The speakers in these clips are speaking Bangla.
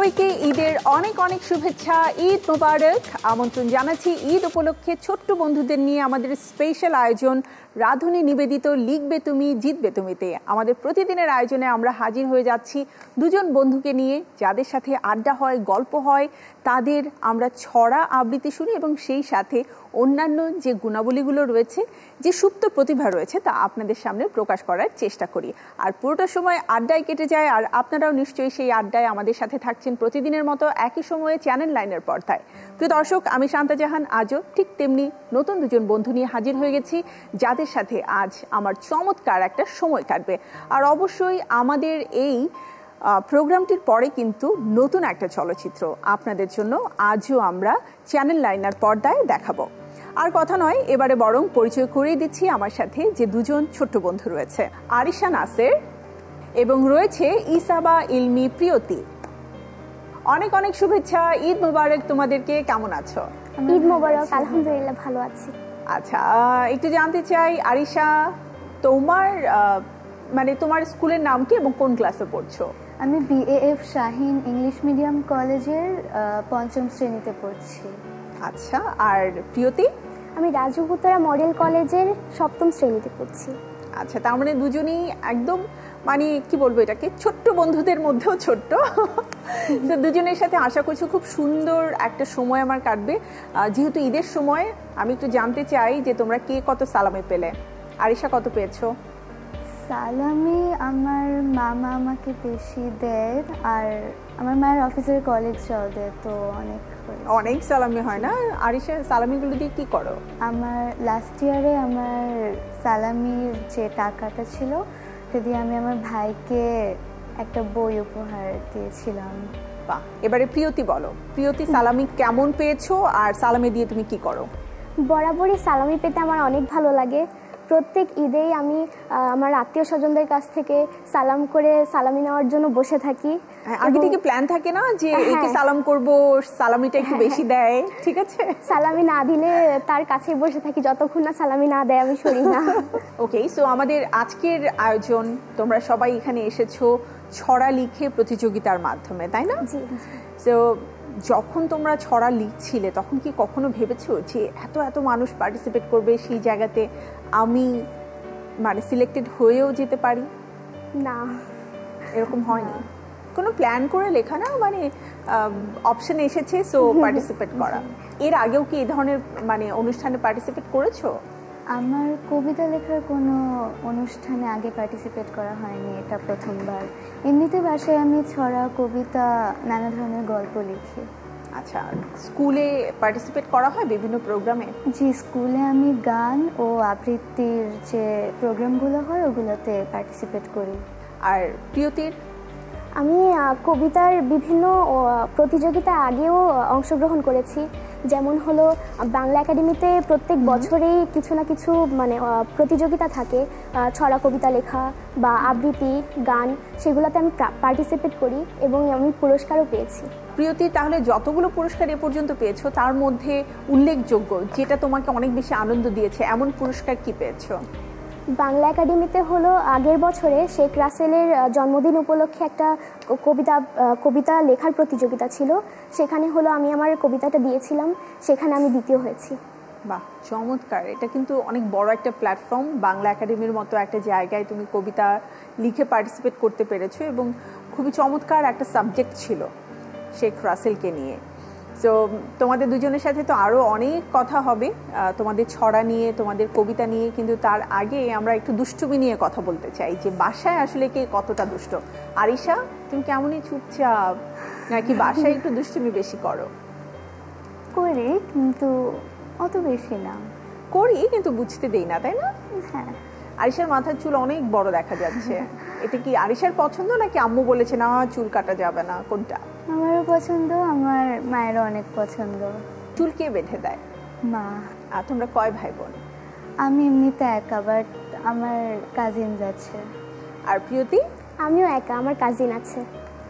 সবাইকে ঈদের অনেক অনেক শুভেচ্ছা। ঈদ মোবারক। আমন্ত্রণ জানাচ্ছি ঈদ উপলক্ষে ছোট্ট বন্ধুদের নিয়ে আমাদের স্পেশাল আয়োজন রাধুনী নিবেদিত লিখবে তুমি জিতবে তুমিতে। আমাদের প্রতিদিনের আয়োজনে আমরা হাজির হয়ে যাচ্ছি দুজন বন্ধুকে নিয়ে, যাদের সাথে আড্ডা হয়, গল্প হয়, তাদের আমরা ছড়া আবৃত্তি শুনি এবং সেই সাথে অন্যান্য যে গুণাবলীগুলো রয়েছে, যে সুপ্ত প্রতিভা রয়েছে, তা আপনাদের সামনে প্রকাশ করার চেষ্টা করি। আর পুরোটা সময় আড্ডায় কেটে যায়, আর আপনারাও নিশ্চয়ই সেই আড্ডায় আমাদের সাথে থাকছেন প্রতিদিনের মতো একই সময়ে চ্যানেল লাইনের পর্দায়। প্রিয় দর্শক, আমি শান্তা জাহান আজও ঠিক তেমনি নতুন দুজন বন্ধু নিয়ে হাজির হয়ে গেছি, যাদের সাথে আজ আমার চমৎকার একটা সময় কাটবে। আর অবশ্যই আমাদের এই প্রোগ্রামটির পরে কিন্তু নতুন একটা চলচ্চিত্র আপনাদের জন্য আজও আমরা চ্যানেল লাইনার পর্দায় দেখাবো। আর কথা নয়, এবারে বরং পরিচয় করিয়ে দিচ্ছি আমার সাথে যে দুজন ছোট্ট বন্ধু রয়েছে, আরিশা নাসের এবং রয়েছে ইসাবা ইলমি প্রিয়তি। অনেক অনেক শুভেচ্ছা, ঈদ মোবারক তোমাদেরকে। কেমন আছো? ঈদ মোবারক। আলহামদুলিল্লাহ ভালো আছি। আচ্ছা, একটু জানতে চাই আরিশা, তোমার তোমার স্কুলের নাম কি এবং কোন ক্লাসে পড়ছো? আমি বিএএফ শাহিন ইংলিশ মিডিয়াম কলেজের পঞ্চম শ্রেণীতে পড়ছি। আচ্ছা, আর প্রিয়তি? আমি রাজু হুতারা মডেল কলেজের সপ্তম শ্রেণীতে পড়ছি। আচ্ছা, তার মানে দুজনেই একদম কি বলবো, এটাকে ছোট্ট বন্ধুদের মধ্যেও ছোট্ট। দুজনের সাথে আশা করছি খুব সুন্দর একটা সময় আমার কাটবে। যেহেতু ঈদের সময়, আমি একটু জানতে চাই যে তোমরা কে কত সালামি পেলে। আরিশা কত পেয়েছো? সালামি আমার মামা আমাকে বেশি দেয়, আর আমার মায়ের অফিসের কলিগসরাও দেয়, তো অনেক সালামি হয় না? আরিশা, সালামিগুলো দিয়ে কি করো? আমার লাস্ট ইয়ারে আমার সালামির যে টাকাটা ছিল সেটা দিয়ে আমি আমার ভাইকে একটা বই উপহার দিয়েছিলাম। বাহ। এবারে প্রিয়তি বলো, প্রিয়তি সালামি কেমন পেয়েছো আর সালামি দিয়ে তুমি কি করো? বরাবরই সালামি পেতে আমার অনেক ভালো লাগে। প্রত্যেক ঈদেই আমি আমার আত্মীয় স্বজনদের কাছ থেকে সালাম করে সালামি নেওয়ার জন্য বসে থাকি। আগে থেকে প্ল্যান থাকে না যে একে সালাম করব, সালামিটা একটু বেশি দেয়, ঠিক আছে? সালামি না দিলে তার কাছেই বসে থাকি, যতক্ষণ না সালামি না দেয় আমি সরি না। ওকে, সো আমাদের আজকের আয়োজন, তোমরা সবাই এখানে এসেছো ছড়া লিখে প্রতিযোগিতার মাধ্যমে, তাই না? জি। সো যখন তোমরা ছড়া লিখছিলে তখন কি কখনো ভেবেছো যে এত এত মানুষ পার্টিসিপেট করবে, সেই জায়গাতে আমি সিলেক্টেড হয়েও যেতে পারি? না, এরকম হয়নি? কোনো প্ল্যান করে লেখা না, অপশন এসেছে সো পার্টিসিপেট করা। এর আগেও কি এই ধরনের অনুষ্ঠানে পার্টিসিপেট করেছো? আমার কবিতা লেখার কোনো অনুষ্ঠানে আগে পার্টিসিপেট করা হয়নি, এটা প্রথমবার। এমনিতে বাসায় আমি ছড়া, কবিতা, নানা ধরনের গল্প লিখি। আচ্ছা, স্কুলে পার্টিসিপেট করা হয় বিভিন্ন প্রোগ্রামে? জি, স্কুলে আমি গান ও আবৃত্তির যে প্রোগ্রামগুলো হয় ওগুলোতে পার্টিসিপেট করি। আর প্রিয়তির? আমি কবিতার বিভিন্ন প্রতিযোগিতা আগেও অংশগ্রহণ করেছি। যেমন হলো বাংলা একাডেমিতে প্রত্যেক বছরেই কিছু না কিছু প্রতিযোগিতা থাকে, ছড়া কবিতা লেখা বা আবৃত্তি, গান, সেগুলোতে আমি পার্টিসিপেট করি এবং আমি পুরস্কারও পেয়েছি। প্রিয়তি, তাহলে যতগুলো পুরস্কার এ পর্যন্ত পেয়েছো তার মধ্যে উল্লেখযোগ্য যেটা তোমাকে অনেক বেশি আনন্দ দিয়েছে, এমন পুরস্কার কি পেয়েছো? বাংলা একাডেমিতে হলো আগের বছরে শেখ রাসেলের জন্মদিন উপলক্ষে একটা কবিতা লেখার প্রতিযোগিতা ছিল। সেখানে হলো আমি আমার কবিতাটা দিয়েছিলাম, সেখানে আমি দ্বিতীয় হয়েছি। বাহ, চমৎকার। এটা কিন্তু অনেক বড় একটা প্ল্যাটফর্ম। বাংলা একাডেমির মতো একটা জায়গায় তুমি কবিতা লিখে পার্টিসিপেট করতে পেরেছো এবং খুবই চমৎকার একটা সাবজেক্ট ছিল শেখ রাসেলকে নিয়ে। সো তোমাদের দুজনের সাথে তো আরও অনেক কথা হবে, তোমাদের ছড়া নিয়ে, তোমাদের কবিতা নিয়ে, কিন্তু তার আগে আমরা একটু দুষ্টুমি নিয়ে কথা বলতে চাই যে বাসায় আসলে কে কতটা দুষ্ট। আরিশা, তুমি কেমনই চুপচাপ, নাকি বাসায় একটু দুষ্টুমি বেশি করো? করি, কিন্তু অত বেশি না। করি, কিন্তু বুঝতে দেই না, তাই না? হ্যাঁ। আরিশার মাথার চুল অনেক বড় দেখা যাচ্ছে, এটা কি আরিশার পছন্দ নাকি আম্মু বলেছে না চুল কাটা যাবে না? কোনটা? আমারও পছন্দ, আমার মায়েরও অনেক পছন্দ। চুল কে বেঁধে দেয়? মা। আর তোমরা কয় ভাই বোন? আমি এমনিতে একা, বাট আমার কাজিন আছে। আর প্রিয়তি? আমিও একা, আমার কাজিন আছে।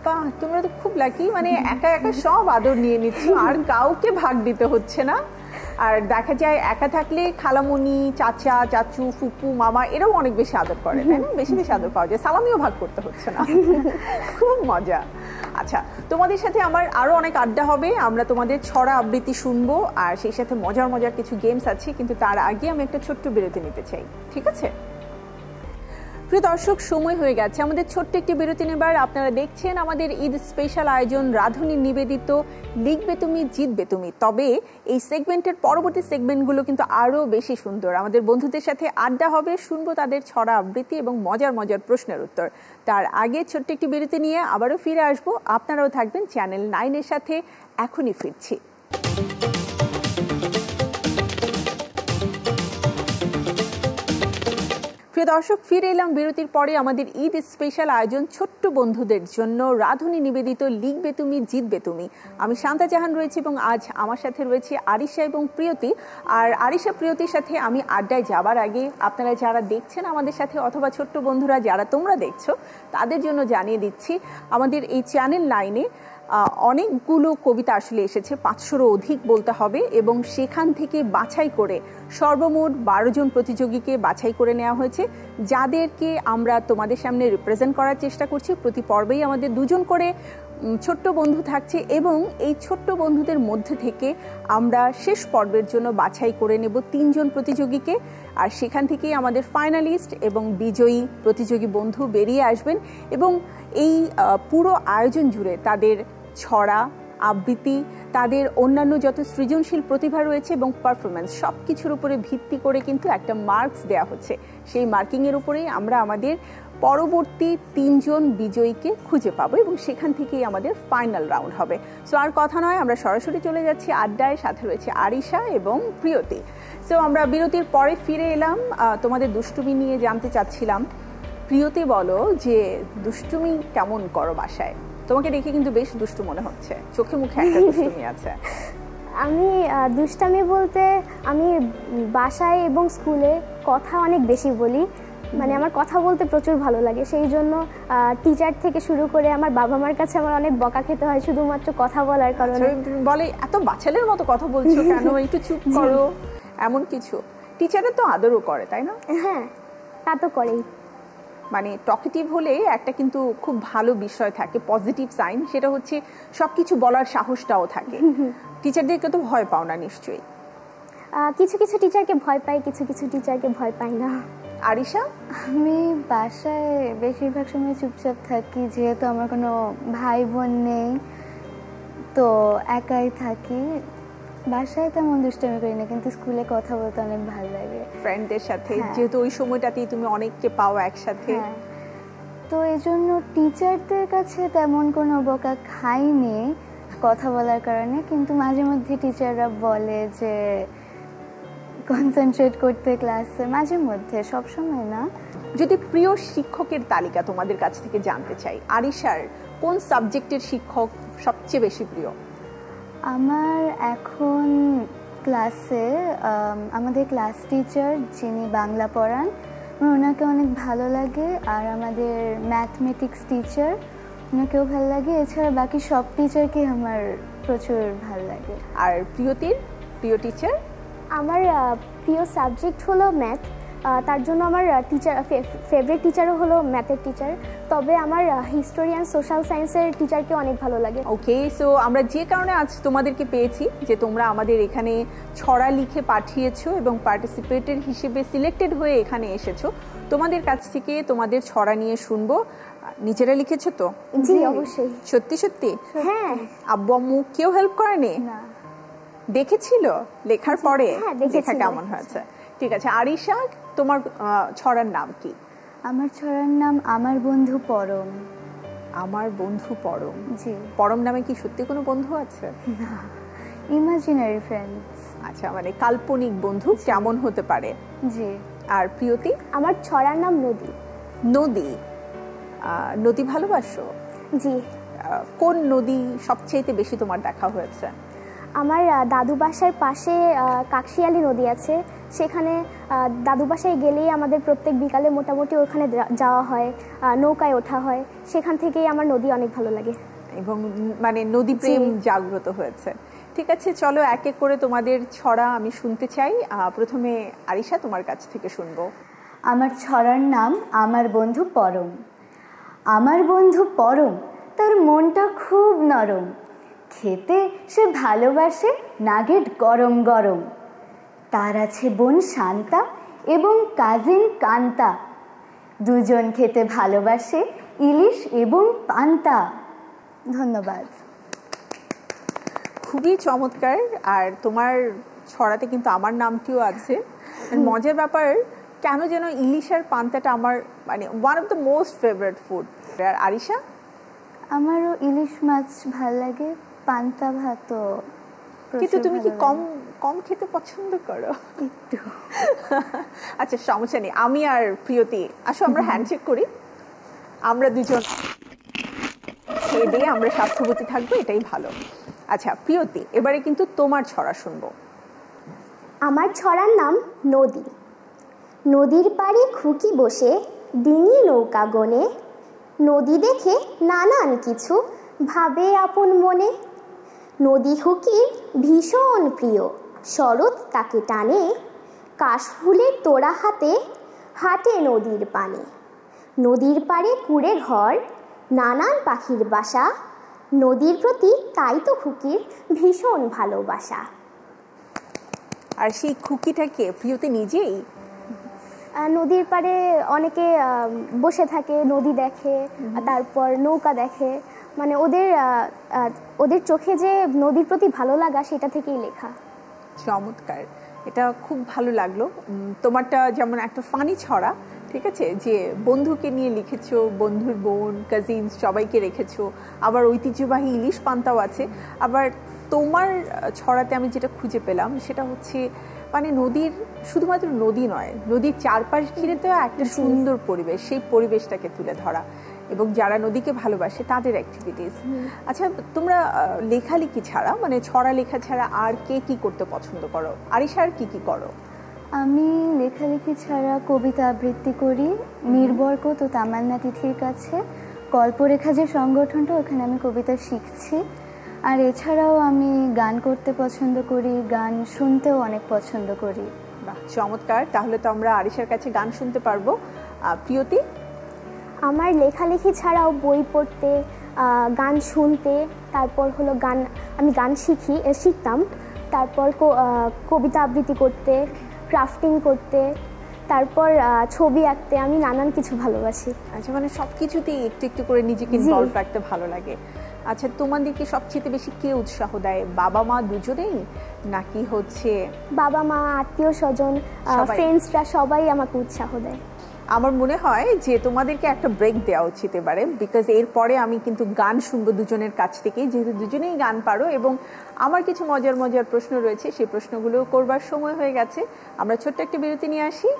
বাহ, তোমরা তো খুব লাকি, একা একা সব আদর নিয়ে নিচ্ছ, আর কাউকে ভাগ দিতে হচ্ছে না। আর দেখা যায় একা থাকলে খালামণি, চাচা, চাচু, ফুপু, মামা এরাও অনেক বেশি আদর করে, তাই না? বেশি বেশি আদর পাওয়া যায়, সালামিও ভাগ করতে হচ্ছে না। খুব মজা। আচ্ছা, তোমাদের সাথে আমার আরো অনেক আড্ডা হবে, আমরা তোমাদের ছড়া আবৃত্তি শুনবো, আর সেই সাথে মজার মজার কিছু গেমস আছে, কিন্তু তার আগে আমি একটা ছোট্ট বিরতি নিতে চাই, ঠিক আছে? প্রিয় দর্শক, সময় হয়ে গেছে আমাদের ছোট্ট একটি বিরতি নেবার। আপনারা দেখছেন আমাদের ঈদ স্পেশাল আয়োজন রাধুনী নিবেদিত লিখবে তুমি জিতবে তুমি। তবে এই সেগমেন্টের পরবর্তী সেগমেন্টগুলো কিন্তু আরো বেশি সুন্দর। আমাদের বন্ধুদের সাথে আড্ডা হবে, শুনবো তাদের ছড়া আবৃত্তি এবং মজার মজার প্রশ্নের উত্তর। তার আগে ছোট্ট একটি বিরতি নিয়ে আবারও ফিরে আসবো। আপনারাও থাকবেন চ্যানেল 9-এর সাথে। এখনই ফিরছি। প্রিয় দর্শক, ফিরে এলাম বিরতির পরে আমাদের ঈদ স্পেশাল আয়োজন ছোট্ট বন্ধুদের জন্য রাধুনী নিবেদিত লিখবে তুমি জিতবে তুমি। আমি শান্তা জাহান রয়েছি এবং আজ আমার সাথে রয়েছে আরিশা এবং প্রিয়তি। আর আরিশা প্রিয়তির সাথে আমি আড্ডায় যাবার আগে আপনারা যারা দেখছেন আমাদের সাথে, অথবা ছোট্ট বন্ধুরা যারা তোমরা দেখছো, তাদের জন্য জানিয়ে দিচ্ছি আমাদের এই চ্যানেল 9-এ অনেকগুলো কবিতা আসলে এসেছে, 500-রও অধিক বলতে হবে, এবং সেখান থেকে বাছাই করে সর্বমোট 12 জন প্রতিযোগীকে বাছাই করে নেওয়া হয়েছে, যাদেরকে আমরা তোমাদের সামনে রিপ্রেজেন্ট করার চেষ্টা করছি। প্রতি পর্বেই আমাদের 2 জন করে ছোট্ট বন্ধু থাকছে, এবং এই ছোট্ট বন্ধুদের মধ্যে থেকে আমরা শেষ পর্বের জন্য বাছাই করে নেব 3 জন প্রতিযোগীকে, আর সেখান থেকেই আমাদের ফাইনালিস্ট এবং বিজয়ী প্রতিযোগী বন্ধু বেরিয়ে আসবেন। এবং এই পুরো আয়োজন জুড়ে তাদের ছড়া, আবৃত্তি, তাদের অন্যান্য যত সৃজনশীল প্রতিভা রয়েছে এবং পারফরমেন্স, সব কিছুর উপরে ভিত্তি করে কিন্তু একটা মার্কস দেওয়া হচ্ছে। সেই মার্কিংয়ের উপরেই আমরা আমাদের পরবর্তী 3 জন বিজয়ীকে খুঁজে পাবো, এবং সেখান থেকেই আমাদের ফাইনাল রাউন্ড হবে। সো আর কথা নয়, আমরা সরাসরি চলে যাচ্ছি আড্ডায়। সাথে রয়েছে আরিশা এবং প্রিয়তি। সো আমরা বিরতির পরে ফিরে এলাম। তোমাদের দুষ্টুমি নিয়ে জানতে চাচ্ছিলাম। প্রিয়তি, বলো যে দুষ্টুমি কেমন করো বাসায়? তোমাকে দেখে কিন্তু বেশ দুষ্টু মনে হচ্ছে, চোখে মুখে একটা দুষ্টুমি আছে। আমি দুষ্টামি বলতে আমি বাসায় এবং স্কুলে কথা অনেক বেশি বলি, মানে আমার কথা বলতে প্রচুর ভালো লাগে। সেই জন্য টিচার থেকে শুরু করে আমার বাবা মার কাছে আমার অনেক বকা খেতে হয় শুধুমাত্র কথা বলার কারণে। বলে এত বাচ্চাদের মতো কথা বলছো কেন, একটু চুপ করো, এমন কিছু। টিচারের তো আদরও করে, তাই না? হ্যাঁ, তা তো করেই। মানে টকেটিভ হলে একটা কিন্তু খুব ভালো বিষয় থাকে, পজিটিভ সাইন, সেটা হচ্ছে সবকিছু বলার সাহসটাও থাকে। টিচারদেরকে তো ভয় পাও না নিশ্চয়ই? কিছু কিছু টিচারকে ভয় পাই, কিছু কিছু টিচারকে ভয় পাই না। আরিশা? আমি বাসায় বেশিরভাগ সময় চুপচাপ থাকি, যেহেতু আমার কোনো ভাই বোন নেই, তো একাই থাকি। বাসায় তেমন দুষ্টামি করি না, কিন্তু স্কুলে কথা বলতে অনেক ভালো লাগে ফ্রেন্ডদের সাথে, যেহেতু ওই সময়টাতেই তুমি অনেককে পাও একসাথে। তো এই জন্য টিচারদের কাছে তেমন কোনো বকা খাইনি কথা বলার কারণে, কিন্তু মাঝে মধ্যে টিচাররা বলে যে কনসেন্ট্রেট করতে ক্লাসে, মাঝে মধ্যে, সব সময় না। যদি প্রিয় শিক্ষকের তালিকা তোমাদের কাছ থেকে জানতে চাই, আরিশার কোন সাবজেক্টের শিক্ষক সবচেয়ে বেশি প্রিয়? আমার এখন ক্লাসে আমাদের ক্লাস টিচার যিনি বাংলা পড়ান, ওনাকে অনেক ভালো লাগে, আর আমাদের ম্যাথমেটিক্স টিচার, ওনাকেও ভালো লাগে। এছাড়া বাকি সব টিচারকে আমার প্রচুর ভালো লাগে। আর প্রিয়তির প্রিয় টিচার? আমার প্রিয় সাবজেক্ট হলো ম্যাথ, তার জন্য আমার ফেভারিট টিচারও হলো ম্যাথের টিচার। তবে আমার হিস্টোরি অ্যান্ড সোশ্যাল সায়েন্সের টিচারকে অনেক ভালো লাগে। ওকে, সো আমরা যে কারণে আজ তোমাদেরকে পেয়েছি, যে তোমরা আমাদের এখানে ছড়া লিখে পাঠিয়েছো এবং পার্টিসিপেটর হিসেবে সিলেক্টেড হয়ে এখানে এসেছো, তোমাদের কাছ থেকে তোমাদের ছড়া নিয়ে শুনবো। নিজেরা লিখেছো তো? জি, অবশ্যই। সত্যি সত্যি? হ্যাঁ। আব্বু আম্মু কেউ হেল্প করেনি? না। দেখেছিল লেখার পরে? হ্যাঁ, দেখা কেমন হয়েছে? ঠিক আছে, আরিশা, তোমার ছড়ার নাম কি? আমার ছড়ার নাম আমার বন্ধু পরম। আমার বন্ধু পরম? জি। পরম নামে কি সত্যি কোনো বন্ধু আছে? না, ইমাজিনারি ফ্রেন্ডস। আচ্ছা, মানে কাল্পনিক বন্ধু কেমন হতে পারে? জি। আর প্রিয়তি? আমার ছড়ার নাম নদী। নদী? নদী ভালোবাসো? জি। কোন নদী সবচেয়ে বেশি তোমার দেখা হয়েছে? আমার দাদু বাসার পাশে কাকশিয়ালী নদী আছে, সেখানে দাদু বাসায় গেলেই আমাদের প্রত্যেক বিকালে মোটামুটি ওখানে যাওয়া হয়, নৌকায় ওঠা হয়, সেখান থেকেই আমার নদী অনেক ভালো লাগে এবং মানে নদী প্রেম জাগ্রত হয়েছে। ঠিক আছে, চলো এক এক করে তোমাদের ছড়া আমি শুনতে চাই। প্রথমে আরিশা, তোমার কাছ থেকে শুনবো। আমার ছড়ার নাম আমার বন্ধু পরম। আমার বন্ধু পরম, তার মনটা খুব নরম, খেতে সে ভালোবাসে নাগেট গরম গরম। তার আছে বোন শান্তা এবং কাজিন কান্তা, দুজন খেতে ভালোবাসে ইলিশ এবং পান্তা। ধন্যবাদ। খুবই চমৎকার। আর তোমার ছড়াতে কিন্তু আমার নামটিও আছে। মজার ব্যাপার, কেন যেন ইলিশ আর পান্তাটা আমার মানে one of the most favourite food. আর আরিশা? আমারও ইলিশ মাছ ভাল লাগে, পান্তা ভাতও। কিন্তু তুমি কি কম কম খেতে পছন্দ করো? একটু। আচ্ছা, সমস্যা নেই। আমি আর প্রিয়তি আসো আমরা হ্যান্ডশেক করি। আমরা দুজন খেয়ে দিয়ে আমরা স্বাস্থ্যবতী থাকবো, এটাই ভালো। আচ্ছা প্রিয়তি, এবারে কিন্তু তোমার ছড়া শুনবো। আমার ছড়ার নাম নদী। নদীর পাড়ে খুকি বসে ডিঙি নৌকা গনে, নদী দেখে নানান কিছু ভাবে আপন মনে। নদী খুকির ভীষণ প্রিয়, শরৎ তাকে টানে, কাশফুলের তোড়া হাতে হাঁটে নদীর পানে। নদীর পাড়ে কুড়ে ঘর, নানান পাখির বাসা, নদীর প্রতি তাই তো খুকির ভীষণ ভালোবাসা। আর সেই খুকিটাকে প্রিয়তি নিজেই? নদীর পাড়ে অনেকে বসে থাকে, নদী দেখে, তারপর নৌকা দেখে, মানে ওদের চোখে যে নদীর প্রতি ভালো লাগা সেটা থেকেই লেখা। চমৎকার, এটা খুব ভালো লাগলো। তোমারটা যেমন একটা ফানি ছড়া, ঠিক আছে, যে বন্ধুকে নিয়ে লিখেছো, বন্ধুর বোন কাজিনস সবাইকে রেখেছো, আবার ঐতিহ্যবাহী ইলিশ পান্তাও আছে। আবার তোমার ছড়াতে আমি যেটা খুঁজে পেলাম সেটা হচ্ছে মানে নদীর, শুধুমাত্র নদী নয়, নদীর চারপাশ ঘিরে তো একটা সুন্দর পরিবেশ, সেই পরিবেশটাকে তুলে ধরা এবং যারা নদীকে ভালোবাসে তাদের অ্যাক্টিভিটিস। আচ্ছা, তোমরা লেখালেখি ছাড়া মানে ছড়া লেখা ছাড়া আর কে কি করতে পছন্দ করো? আরিশা আর কি কি করো? আমি লেখালেখি ছাড়া কবিতা আবৃত্তি করি নির্বর্ক তো তামান্না তিথির কাছে। কল্পরেখা যে সংগঠনটা, ওখানে আমি কবিতা শিখছি। আর এছাড়াও আমি গান করতে পছন্দ করি, গান শুনতেও অনেক পছন্দ করি। বাহ, চমৎকার। তাহলে তো আমরা আরিশার কাছে গান শুনতে পারবো। প্রিয়তি? আমার লেখালেখি ছাড়াও বই পড়তে, গান শুনতে, তারপর হলো আমি গান শিখতাম, তারপর কবিতা আবৃত্তি করতে, ক্রাফটিং করতে, তারপর ছবি আঁকতে, আমি নানান কিছু ভালোবাসি। আচ্ছা, মানে সব কিছুতেই একটু একটু করে নিজেকে ইনভলভ রাখতে ভালো লাগে। আচ্ছা, তোমাদেরকে সবচেয়ে বেশি কে উৎসাহ দেয়? বাবা মা দুজনেই নাকি হচ্ছে? বাবা মা, আত্মীয় স্বজন, ফ্রেন্ডসরা সবাই আমাকে উৎসাহ দেয়। আমার মনে হয় যে তোমাদেরকে একটা ব্রেক দেওয়া উচিত এবারে, বিকজ এরপরে আমি কিন্তু গান শুনবো দুজনের কাছ থেকে, যেহেতু দুজনেই গান পারো এবং আমার কিছু মজার মজার প্রশ্ন রয়েছে, সেই প্রশ্নগুলো করবার সময় হয়ে গেছে। আমরা ছোট্ট একটা বিরতি নিয়ে আসি।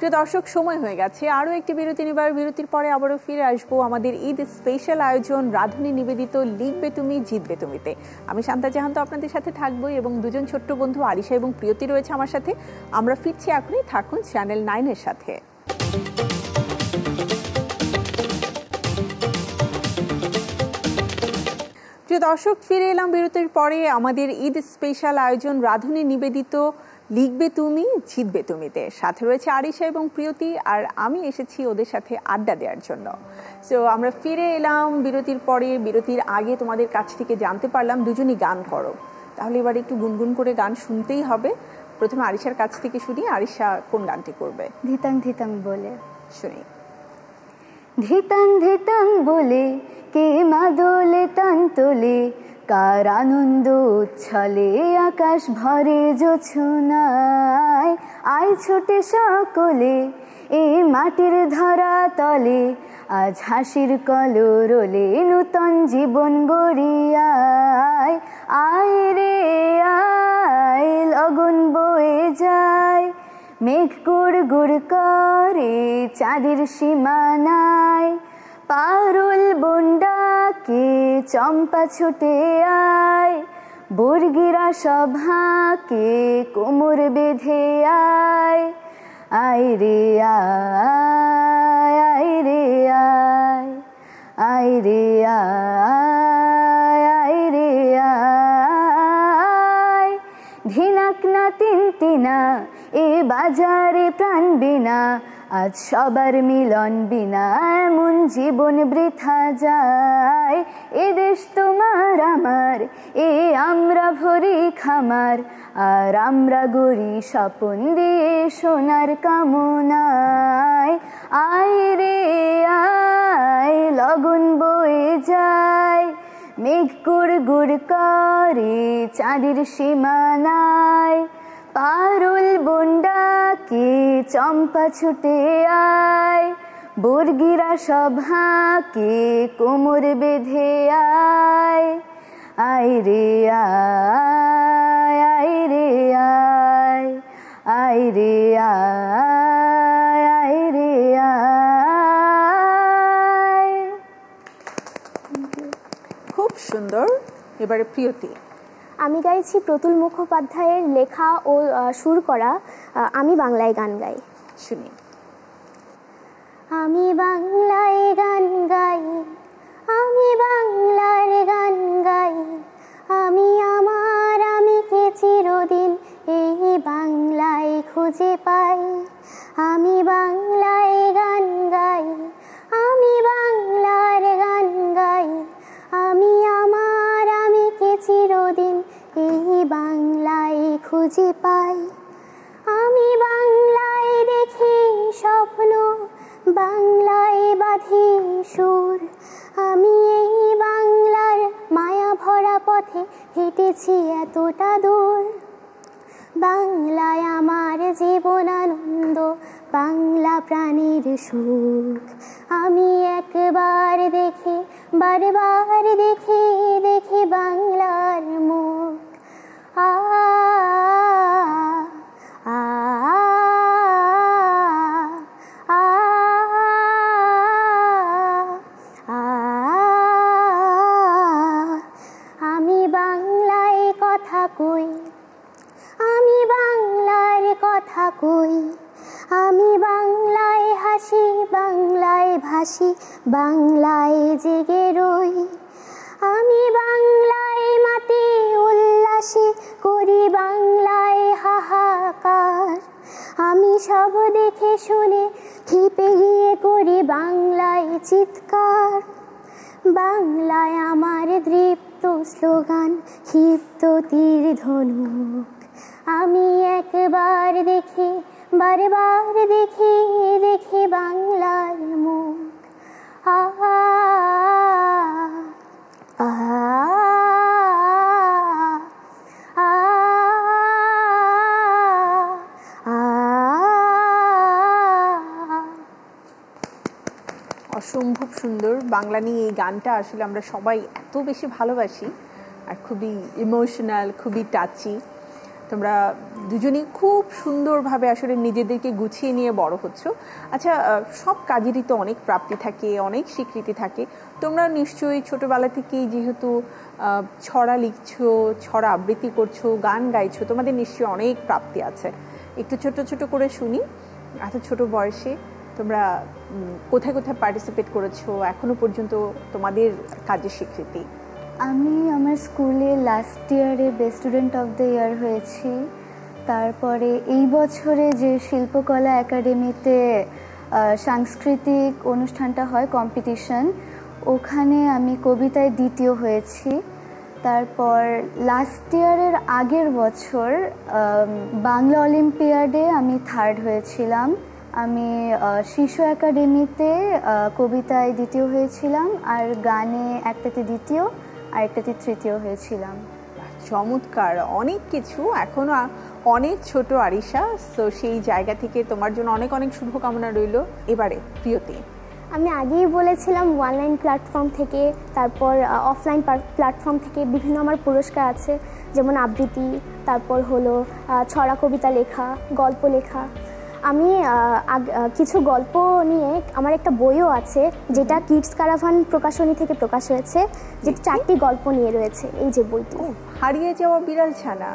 প্রিয় দর্শক, সময় হয়ে গেছে আরও একটি বিরতি নেবার। বিরতির পরে আবারও ফিরে আসবো আমাদের ঈদ স্পেশাল আয়োজন রাধুনী নিবেদিত লিখবে তুমি জিতবে তুমিতে। আমি শান্তা জাহান তো আপনাদের সাথে থাকবো এবং দুজন ছোট্ট বন্ধু আরিশা এবং প্রিয়তি রয়েছে আমার সাথে। আমরা ফিরছি এখনই, থাকুন চ্যানেল 9-এর সাথে। প্রিয় দর্শক, ফিরে এলাম বিরতির পরে আমাদের ঈদ স্পেশাল আয়োজন রাধুনী নিবেদিত লিখবে তুমি জিতবে তুমিতে। সাথে রয়েছে আরিশা এবং প্রিয়তি, আর আমি এসেছি ওদের সাথে আড্ডা দেওয়ার জন্য। সো আমরা ফিরে এলাম বিরতির পরে। বিরতির আগে তোমাদের কাছ থেকে জানতে পারলাম দুজনই গান করো, তাহলে এবার একটু গুনগুন করে গান শুনতেই হবে। প্রথমে আরিশার কাছ থেকে শুনি, আরিশা কোন গানটি করবে? ধিতাং ধিতাং বলে। শুনি। ধিতাং ধিতাং বলে কে মাদলে তান তোলে, কার আনন্দ উচ্ছলে আকাশ ভরে জোছনায়। আয় ছুটে সকলে এই মাটির ধরা তলে, আজ হাসির কলরলে নূতন জীবন গড়িয়ায়। আয় রে আয়, লগন বয়ে যায়, মেঘ গুড় গুড় করে চাঁদের সীমানায়। পারুল বন্ডাকে চম্পা ছুটে আয়, বর্গিরা সভাকে কোমর বেঁধে আয়। আয় রে আয়, আয় রে আয়, আয় রে আয়, আয় রে আয়। ধিনাক না তিনতিনা এ বাজারে প্রাণ বিনা, আজ সবার মিলন বিনা এমন জীবন বৃথা যায়। এদেশ তোমার আমার, এ আমরা ভরি খামার, আর আমরা গড়ি স্বপন দিয়ে সোনার কামনায়। আয় রে আয় লগন বয়ে যায়, মেঘ গুড় গুড় করে চাঁদের সীমানায়। পারুল বন্ডাকে চম্পা ছুটে আয়, বর্গিরা সব হাঁকে কোমর বেঁধে আয়। আয় রে আয়, আয় রে আয়, আয় রে আয়, আয় রে আয়। খুব সুন্দর। এবারে প্রিয়তি। আমি গাইছি প্রতুল মুখোপাধ্যায়ের লেখা ও সুর করা আমি বাংলায় গান গাই। শুনি। আমি বাংলায় গান গাই, আমি বাংলার গান গাই, আমি আমার আমিকে চিরদিন এই বাংলায় খুঁজে পাই। আমি বাংলায় গান গাই, আমি বাংলার গান গাই, আমি আমার আমিকে চিরদিন এই বাংলায় খুঁজে পাই। আমি বাংলায় দেখি স্বপ্ন, বাংলায় বাঁধি সুর, আমি এই বাংলার মায়া ভরা পথে হেঁটেছি এতটা দূর। বাংলায় আমার জীবন আনন্দ, বাংলা প্রাণীর সুখ, আমি একবার দেখি বারবার দেখি দেখি বাংলার মুখ। আ আ আ আমি বাংলায় কথা কই, আমি বাংলার কথা কই, আমি বাংলায় হাসি, বাংলায় ভাসি, বাংলায় জেগে রই। আমি বাংলায় মাতি উল্লাসে করি বাংলায় হাহাকার, আমি সব দেখে শুনে ক্ষিপে গিয়ে করি বাংলায় চিৎকার। বাংলায় আমার দৃপ্ত স্লোগান, ক্ষিপ্ত তীর ধনুক, আমি একবার দেখি বারবার দেখি দেখি বাংলার মুখ। আ আ আ অসম্ভব সুন্দর। বাংলা নিয়ে এই গানটা আসলে আমরা সবাই এত বেশি ভালোবাসি, আর খুবই ইমোশনাল, খুবই টাচি। তোমরা দুজনেই খুব সুন্দরভাবে আসলে নিজেদেরকে গুছিয়ে নিয়ে বড় হচ্ছ। আচ্ছা, সব কাজেরই তো অনেক প্রাপ্তি থাকে, অনেক স্বীকৃতি থাকে। তোমরা নিশ্চয়ই ছোটবেলা থেকেই যেহেতু ছড়া লিখছো, ছড়া আবৃত্তি করছো, গান গাইছো, তোমাদের নিশ্চয়ই অনেক প্রাপ্তি আছে। একটু ছোট ছোট করে শুনি, এত ছোট বয়সে তোমরা কোথায় কোথায় পার্টিসিপেট করেছো, এখনো পর্যন্ত তোমাদের কাজের স্বীকৃতি? আমি আমার স্কুলে লাস্ট ইয়ারে best student of the year হয়েছি। তারপরে এই বছরে যে শিল্পকলা একাডেমিতে সাংস্কৃতিক অনুষ্ঠানটা হয়, কম্পিটিশন, ওখানে আমি কবিতায় দ্বিতীয় হয়েছি। তারপর লাস্ট ইয়ারের আগের বছর বাংলা অলিম্পিয়াডে আমি থার্ড হয়েছিলাম। আমি শিশু একাডেমিতে কবিতায় দ্বিতীয় হয়েছিলাম, আর গানে একটাতে দ্বিতীয় আর একটাতে তৃতীয় হয়েছিলাম। চমৎকার, অনেক কিছু। এখনো অনেক ছোট আরিশা, তো সেই জায়গা থেকে তোমার জন্য অনেক অনেক শুভকামনা রইল। এবারে প্রিয়তি। আমি আগেই বলেছিলাম অনলাইন প্ল্যাটফর্ম থেকে, তারপর অফলাইন প্ল্যাটফর্ম থেকে বিভিন্ন আমার পুরস্কার আছে, যেমন আবৃত্তি, তারপর হলো ছড়া কবিতা লেখা, গল্প লেখা। আমি কিছু গল্প নিয়ে আমার একটা বইও আছে, যেটা কিডস কারাভান প্রকাশনী থেকে প্রকাশ হয়েছে, যেটা 4টি গল্প নিয়ে রয়েছে। এই যে বইটি, হারিয়ে যাওয়া বিড়াল ছানা।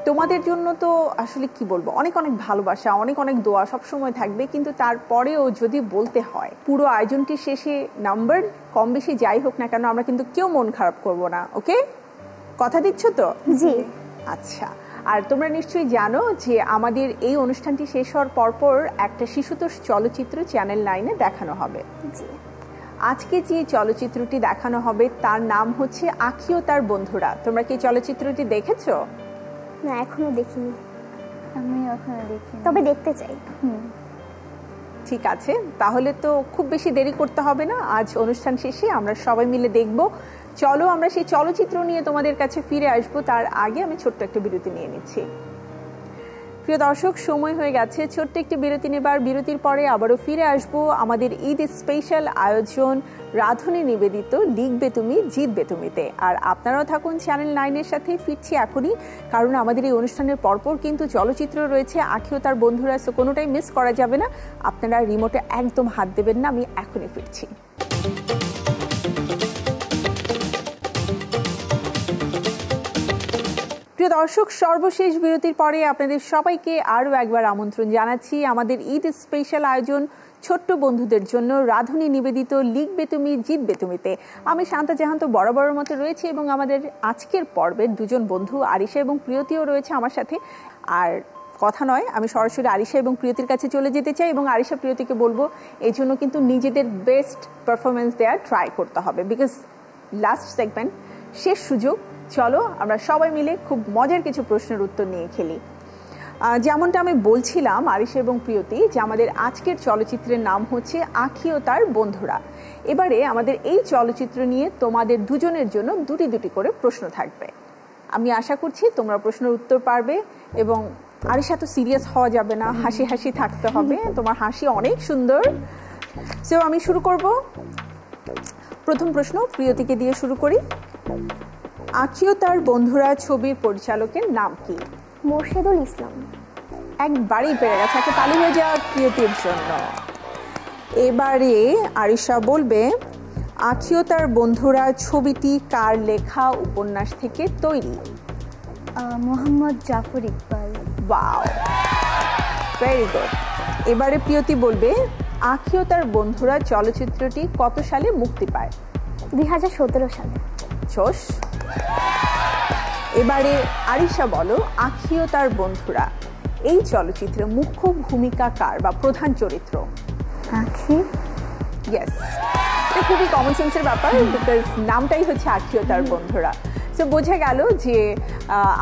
তোমাদের জন্য তো আসলে কি বলবো, অনেক অনেক ভালোবাসা, অনেক অনেক দোয়া সবসময় থাকবে। কিন্তু তারপরেও যদি বলতে হয়, পুরো আয়োজনটি শেষে নাম্বার কম বেশি যাই হোক না কেন, আমরা কিন্তু কেউ মন খারাপ করব না। ওকে, কথা দিচ্ছ তো? জি। আচ্ছা, আর তোমরা নিশ্চয়ই জানো যে আমাদের এই অনুষ্ঠানটি শেষ হওয়ার পরপর একটা শিশুতোষ চলচ্চিত্র চ্যানেল 9-এ দেখানো হবে। জি। আজকে যে চলচ্চিত্রটি দেখানো হবে তার নাম হচ্ছে আঁখি ও তার বন্ধুরা। তোমরা কি চলচ্চিত্রটি দেখেছো? না, এখনো দেখিনি। আমি এখনো দেখিনি, তবে দেখতে চাই। ঠিক আছে, তাহলে তো খুব বেশি দেরি করতে হবে না। আজ অনুষ্ঠান শেষে আমরা সবাই মিলে দেখব। চলো আমরা সেই চলচ্চিত্র নিয়ে তোমাদের কাছে ফিরে আসবো। তার আগে আমি ছোট্ট একটা বিরতি নিয়ে নিচ্ছি। প্রিয় দর্শক, সময় হয়ে গেছে ছোট্ট একটি বিরতি নেবার। বিরতির পরে আবারও ফিরে আসবো আমাদের ঈদ স্পেশাল আয়োজন রাধুনী নিবেদিত লিখবে তুমি জিতবে তুমিতে। আর আপনারাও থাকুন চ্যানেল 9-এর সাথে। ফিরছি এখনই, কারণ আমাদের এই অনুষ্ঠানের পরপর কিন্তু চলচ্চিত্র রয়েছে আঁখি ও তার বন্ধুরা, সো কোনোটাই মিস করা যাবে না। আপনারা রিমোটে একদম হাত দেবেন না, আমি এখনই ফিরছি। প্রিয় দর্শক, সর্বশেষ বিরতির পরে আপনাদের সবাইকে আরও একবার আমন্ত্রণ জানাচ্ছি আমাদের ঈদ স্পেশাল আয়োজন ছোট্ট বন্ধুদের জন্য রাধুনী নিবেদিত লিখবে তুমি জিতবে তুমিতে। আমি শান্তা জাহান তো বরাবরের মতো রয়েছে, এবং আমাদের আজকের পর্বের দুজন বন্ধু আরিশা এবং প্রিয়তিও রয়েছে আমার সাথে। আর কথা নয়, আমি সরাসরি আরিশা এবং প্রিয়তির কাছে চলে যেতে চাই, এবং আরিশা প্রিয়তিকে বলবো এই জন্য কিন্তু নিজেদের বেস্ট পারফরমেন্স দেওয়ার ট্রাই করতে হবে, বিকজ লাস্ট সেগমেন্ট, শেষ সুযোগ। চলো আমরা সবাই মিলে খুব মজার কিছু প্রশ্নের উত্তর নিয়ে খেলি। যেমনটা আমি বলছিলাম আরিশা এবং প্রিয়তি, যে আমাদের আজকের চলচ্চিত্রের নাম হচ্ছে আঁখি ও তার বন্ধুরা। এবারে আমাদের এই চলচ্চিত্র নিয়ে তোমাদের দুজনের জন্য দুটি দুটি করে প্রশ্ন থাকবে। আমি আশা করছি তোমরা প্রশ্নের উত্তর পারবে, এবং আরিশা তো সিরিয়াস হওয়া যাবে না, হাসি হাসি থাকতে হবে। তোমার হাসি অনেক সুন্দর। সো আমি শুরু করব। প্রথম প্রশ্ন প্রিয়তিকে দিয়ে শুরু করি। আঁখি ও তার বন্ধুরা ছবির পরিচালকের নাম কি? মোর্শেদুল ইসলাম। একবারই পেরে গেছে, একটা তালি হয়ে যাওয়া প্রিয়তির জন্য। এবারে আরিশা বলবে আঁখি ও তার বন্ধুরা ছবিটি কার লেখা উপন্যাস থেকে তৈরি? Mohammad Zafar Iqbal. Wow, very good. এবারে প্রিয়তি বলবে আঁখি ও তার বন্ধুরা চলচ্চিত্রটি কত সালে মুক্তি পায়? 2017 সালে। চোষ। এবারে আরিশা বলো আঁখি ও তার বন্ধুরা এই চলচ্চিত্রে মুখ্য ভূমিকা কার বা প্রধান চরিত্র? আঁখি। ইয়েস, এটা খুবই কমন সেন্সের ব্যাপার, বিকজ নামটাই হচ্ছে আঁখি ও তার বন্ধুরা। সো বোঝা গেল যে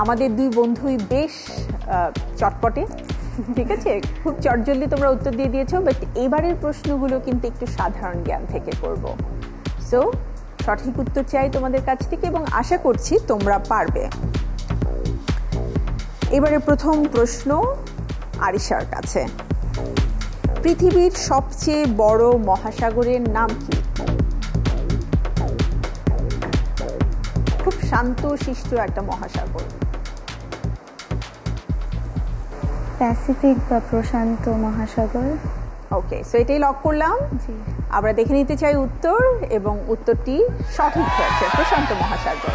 আমাদের দুই বন্ধুই বেশ চটপটে। ঠিক আছে, খুব চটজলদি তোমরা উত্তর দিয়ে দিয়েছো, বাট এবারের প্রশ্নগুলো কিন্তু একটু সাধারণ জ্ঞান থেকে করব। সো সঠিক উত্তর চাই তোমাদের কাছ থেকে, এবং আশা করছি তোমরা পারবে। এবারে প্রথম প্রশ্ন আরিশার কাছে। পৃথিবীর সবচেয়ে বড় মহাসাগরের নাম কি? খুব শান্ত শিষ্ট একটা মহাসাগর। প্যাসিফিক বা প্রশান্ত মহাসাগর। ওকে, সো এটাই লক করলাম। আমরা দেখে নিতে চাই উত্তর, এবং উত্তরটি সঠিক হয়েছে, প্রশান্ত মহাসাগর।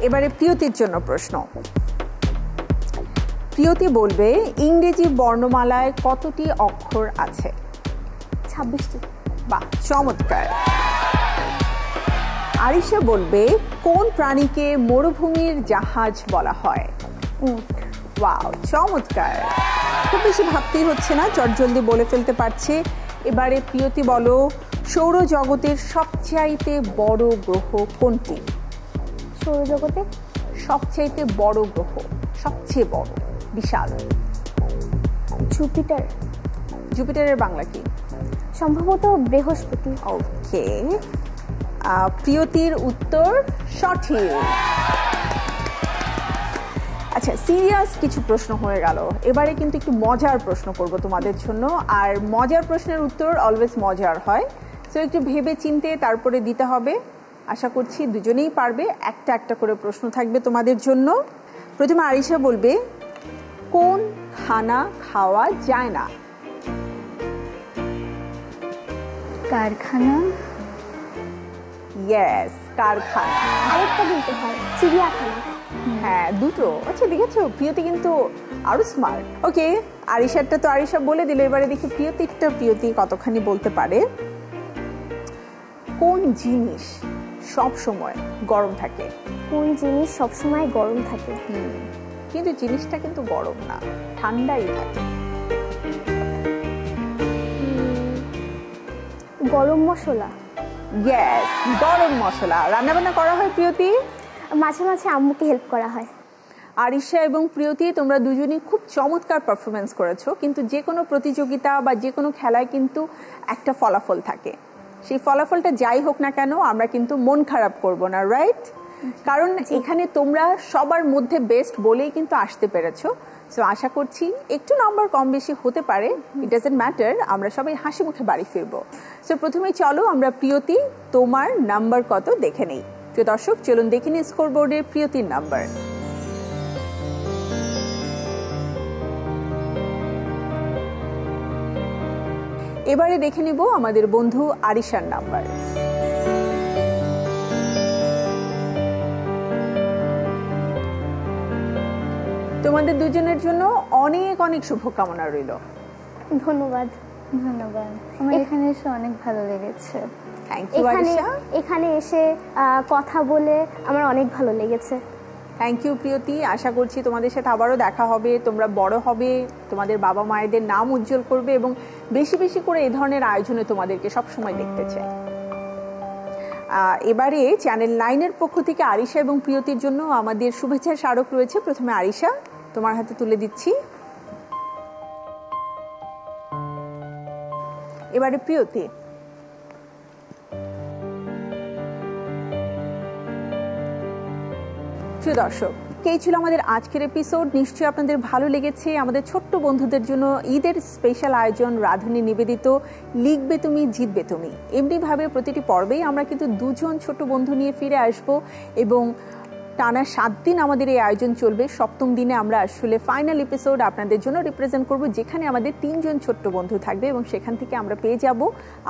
এবারে প্রিয়তির জন্য প্রশ্ন। প্রিয়তি বলবে ইংরেজি বর্ণমালায় কতটি অক্ষর আছে? 26টি। বাহ, চমৎকার। আরিশা বলবে কোন প্রাণীকে মরুভূমির জাহাজ বলা হয়? উট। ওয়াও, চমৎকার। খুব বেশি ভাবতেই হচ্ছে না, চটজলদি বলে ফেলতে পারছে। এবারে প্রিয়তি বলো সৌরজগতের সবচাইতে বড় গ্রহ কোনটি? সৌরজগতে সবচাইতে বড় গ্রহ, সবচেয়ে বড়, বিশাল। জুপিটার। জুপিটারের বাংলা কি? সম্ভবত বৃহস্পতি। ওকে, প্রিয়তির উত্তর সঠিক। আচ্ছা, সিরিয়াস কিছু প্রশ্ন হয়ে গেল। এবারে কিন্তু একটু মজার প্রশ্ন করব তোমাদের জন্য, আর মজার প্রশ্নের উত্তর অলওয়েজ মজার হয়। সো একটু ভেবে চিন্তে তারপরে দিতে হবে। আশা করছি দুজনেই পারবে। একটা একটা করে প্রশ্ন থাকবে তোমাদের জন্য। প্রথমে আরিশা বলবে কোন খানা খাওয়া যায় না? কারখানা। ইয়েস, কারখানা। আরেকটা বলতে হয় চিড়িয়াখানা। হ্যাঁ, দুটো। আচ্ছা, দেখেছো প্রিয়তি কিন্তু আরো স্মার্ট। ওকে, আরিশারটা তো আরিশা বলে দিল, এবারে দেখি প্রিয়তিটা প্রিয়তি কতখানি বলতে পারে। কোন জিনিস সব সময় গরম থাকে? কোন জিনিস সবসময় গরম থাকে? কিন্তু জিনিসটা কিন্তু গরম না, ঠান্ডাই থাকে। গরম মশলা। ইয়েস, গরম মশলা। রান্নাবান্না করা হয় প্রিয়তি? মাঝে মাঝে আম্মুকে হেল্প করা হয়। আরিশা এবং প্রিয়তি, তোমরা দুজনেই খুব চমৎকার পারফরমেন্স করেছো, কিন্তু যে কোনো প্রতিযোগিতা বা যে কোনো খেলায় কিন্তু একটা ফলাফল থাকে। সেই ফলাফলটা যাই হোক না কেন আমরা কিন্তু মন খারাপ করব না, রাইট? কারণ এখানে তোমরা সবার মধ্যে বেস্ট বলেই কিন্তু আসতে পেরেছো। সো আশা করছি একটু নাম্বার কম বেশি হতে পারে, ইট ডাজন্ট ম্যাটার, আমরা সবাই হাসি মুখে বাড়ি ফিরবো। সো প্রথমেই চলো আমরা প্রিয়তি তোমার নাম্বার কত দেখে নেই। প্রিয় দর্শক, চলুন দেখে নিই স্কোরবোর্ডের প্রিয়তির নাম্বার। এবারে দেখে নিব আমাদের বন্ধু আরিশার নাম্বার। তোমাদের দুজনের জন্য অনেক অনেক শুভকামনা রইল। ধন্যবাদ। ধন্যবাদ, আমার এখানে এসে অনেক ভালো লেগেছে। Thank you Arisha. এখানে এসে কথা বলে আমার অনেক ভালো লেগেছে। Thank you Priyoti. আশা করছি তোমাদের সাথে আবারও দেখা হবে, তোমরা বড় হবে, তোমাদের বাবা মায়েদের নাম উজ্জ্বল করবে এবং বেশি বেশি করে এই ধরনের আয়োজনে তোমাদেরকে সবসময় দেখতে চাই। এবারে চ্যানেল 9-এর পক্ষ থেকে আরিশা এবং প্রিয়তির জন্য আমাদের শুভেচ্ছার স্মারক রয়েছে। প্রথমে আরিশা, তোমার হাতে তুলে দিচ্ছি। এবারে প্রিয়তি। প্রিয় দর্শক, এই ছিল আমাদের আজকের এপিসোড। নিশ্চয়ই আপনাদের ভালো লেগেছে। আমাদের ছোট্ট বন্ধুদের জন্য ঈদের স্পেশাল আয়োজন রাধুনী নিবেদিত লিখবে তুমি জিতবে তুমি। এমনিভাবে প্রতিটি পর্বেই আমরা কিন্তু দুজন ছোট বন্ধু নিয়ে ফিরে আসব এবং টানা 7 দিন আমাদের এই আয়োজন চলবে। 7ম দিনে আমরা আসলে ফাইনাল এপিসোড আপনাদের জন্য রিপ্রেজেন্ট করব, যেখানে আমাদের 3 জন ছোট্ট বন্ধু থাকবে এবং সেখান থেকে আমরা পেয়ে যাব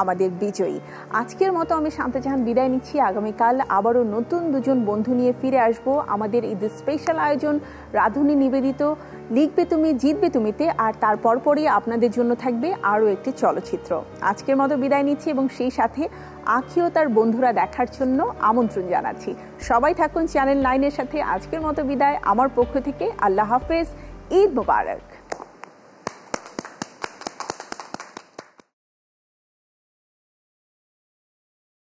আমাদের বিজয়ী। আজকের মতো আমি শান্তা জাহান বিদায় নিচ্ছি। আগামীকাল আবারও নতুন 2 জন বন্ধু নিয়ে ফিরে আসব আমাদের ঈদের স্পেশাল আয়োজন রাধুনী নিবেদিত লিখবে তুমি জিতবে তুমিতে। আর তারপর পরই আপনাদের জন্য থাকবে আরও একটি চলচ্চিত্র। আজকের মতো বিদায় নিচ্ছি এবং সেই সাথে আখিও তার বন্ধুরা দেখার জন্য আমন্ত্রণ জানাচ্ছি। সবাই থাকুন চ্যানেল 9-এর সাথে। আজকের মতো বিদায় আমার পক্ষ থেকে। আল্লাহ হাফেজ, ঈদ মোবারক।